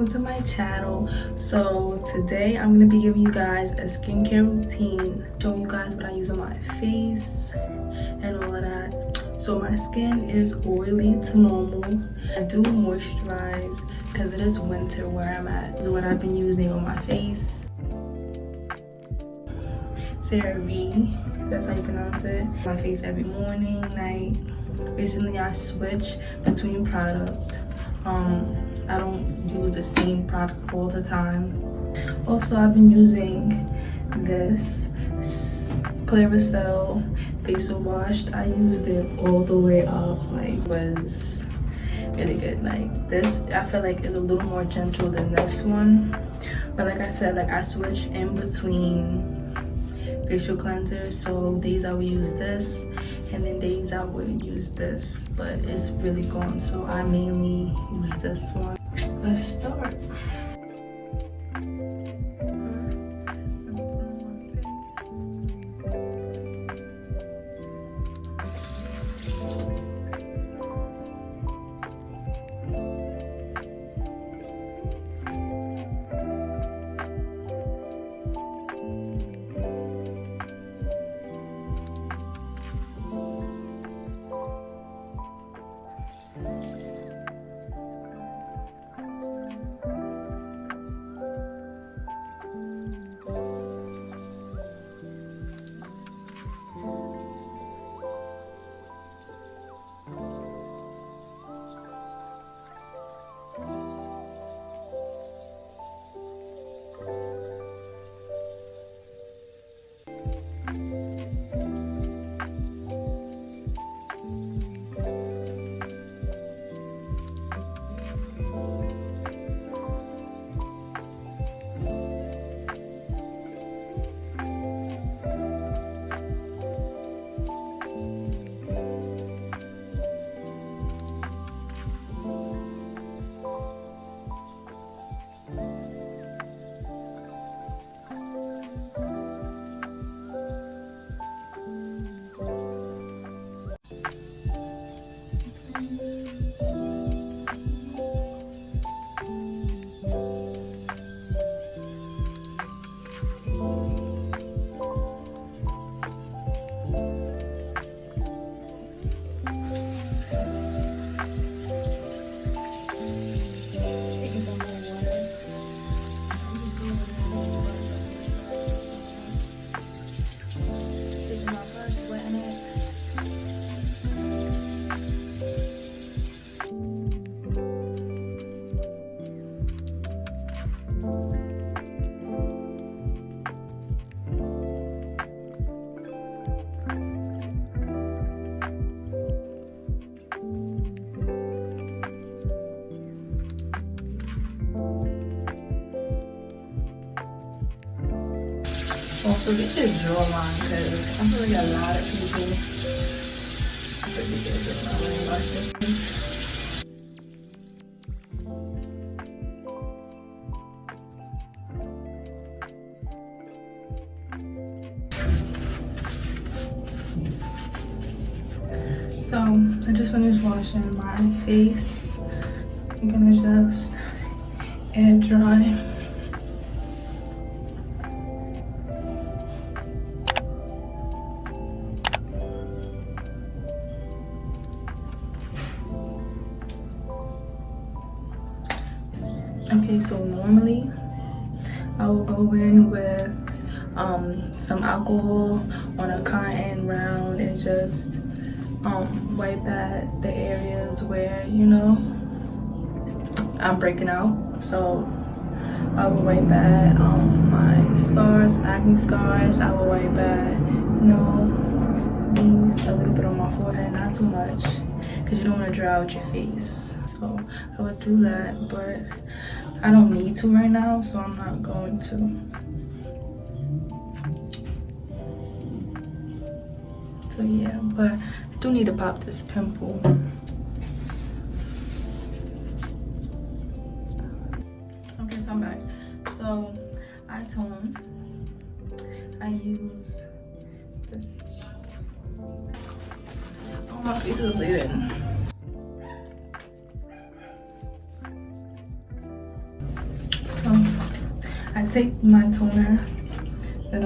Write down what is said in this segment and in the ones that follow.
welcome to my channel. So today I'm gonna be giving you guys a skincare routine, showing you guys what I use on my face and all of that. So my skin is oily to normal. I do moisturize because it is winter where I'm at. This is what I've been using on my face. CeraVe, that's how you pronounce it. My face every morning, night. Recently I switched between products. I don't use the same product all the time. Also, I've been using this Claricel facial wash. I used it all the way up, like, was really good. Like this, I feel like is a little more gentle than this one. But like I said, like I switch in between facial cleansers, so days I would use this and then days I would use this, but it's really gone, so I mainly use this one. Let's start. Also, get your jawline because I feel like a lot of people forget their jawline washes. So I just finished washing my face. I'm gonna just air dry. Okay, so normally I will go in with some alcohol on a cotton round and just wipe at the areas where, you know, I'm breaking out. So I will wipe at my scars, acne scars. I will wipe at, you know, these, a little bit on my forehead, not too much, because you don't want to dry out your face. So I would do that, but I don't need to right now, so I'm not going to. So yeah, but I do need to pop this pimple. Okay, so I'm back. So I tone. I use this. Oh, my face is bleeding. take my toner and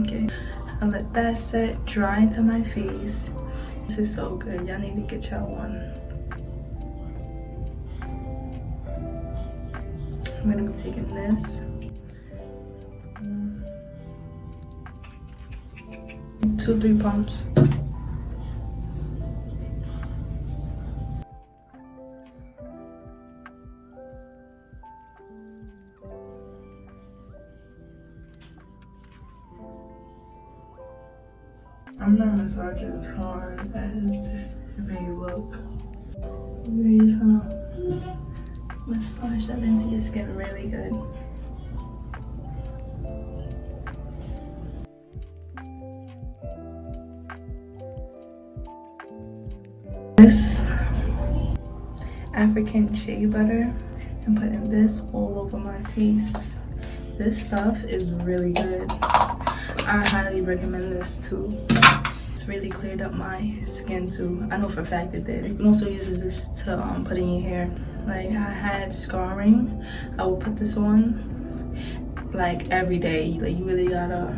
okay, I let that set, dry into my face. This is so good. Y'all need to get y'all one. I'm gonna be taking this. 2-3 pumps. I'm not massaging as hard as it may look. Really massage that into your skin really good. This African shea butter and putting this all over my face. This stuff is really good. I highly recommend this too. It's really cleared up my skin too. I know for a fact it did. You can also use this to put in your hair. Like I had scarring, I would put this on like every day. Like you really gotta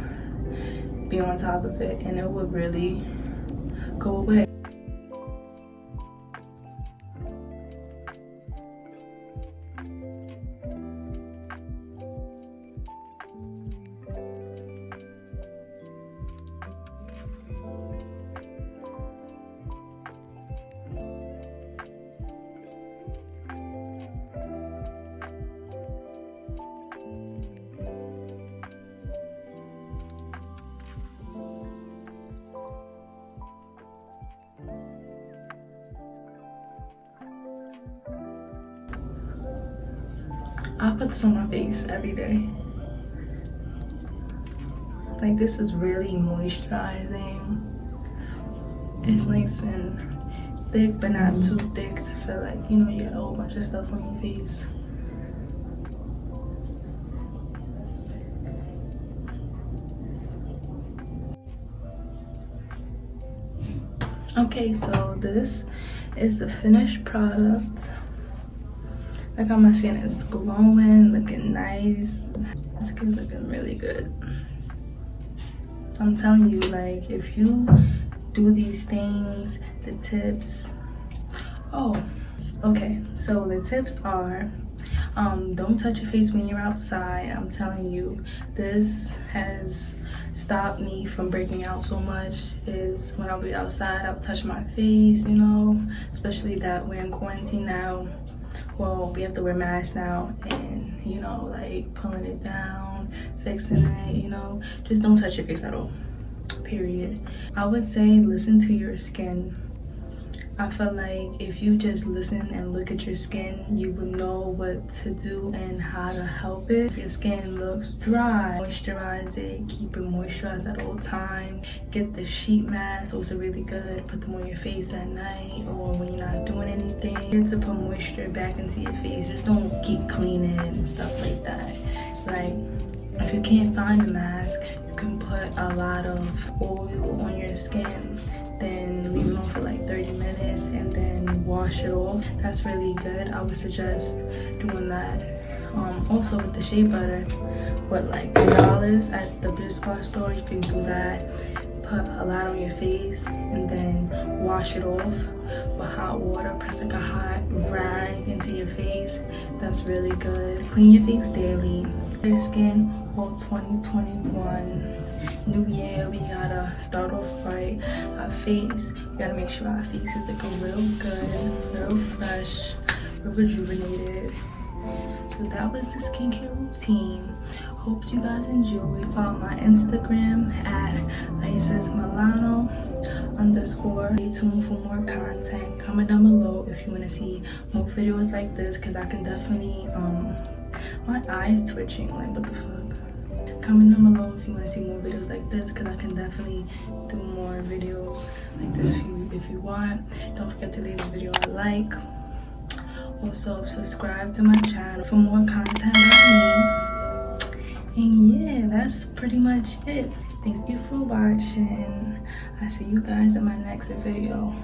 be on top of it and it would really go away. I put this on my face every day. Like this is really moisturizing. It's nice and thick, but not too thick to feel like, you know, you got a whole bunch of stuff on your face. Okay, so this is the finished product. Look how my skin is glowing, looking nice. My skin's looking really good. I'm telling you, like, if you do these things, the tips. Oh, okay. So the tips are, don't touch your face when you're outside. I'm telling you, this has stopped me from breaking out so much. Is when I'll be outside, I'll touch my face, you know, especially that we're in quarantine now. Well, we have to wear masks now, and you know, like pulling it down, fixing it, you know, just don't touch your face at all, period. I would say listen to your skin. I feel like if you just listen and look at your skin, you would know what to do and how to help it. If your skin looks dry, moisturize it, keep it moisturized at all times. Get the sheet masks, those are really good. Put them on your face at night or when you're not doing anything. Get to put moisture back into your face. Just don't keep cleaning and stuff like that. Like, if you can't find a mask, you can put a lot of oil on your skin, then leave it on for like 30 minutes and then wash it off. That's really good. I would suggest doing that. Also with the shea butter, what, like $3 at the Biscard store, you can do that. Put a lot on your face and then wash it off with hot water. Press like a hot rag into your face. That's really good. Clean your face daily. Your skin, all 2021. New year, we gotta start off right. Our face, we gotta make sure our face is looking real good, real fresh, real rejuvenated. So that was the skincare routine. Hope you guys enjoyed. Follow my Instagram at IsisMilano_. Stay tuned for more content. Comment down below if you want to see more videos like this, because I can definitely my eyes twitching, like what the fuck. comment down below if you want to see more videos like this, because I can definitely do more videos like this if you want. Don't forget to leave the video a like. Also subscribe to my channel for more content about me. And yeah, that's pretty much it. Thank you for watching. I see you guys in my next video.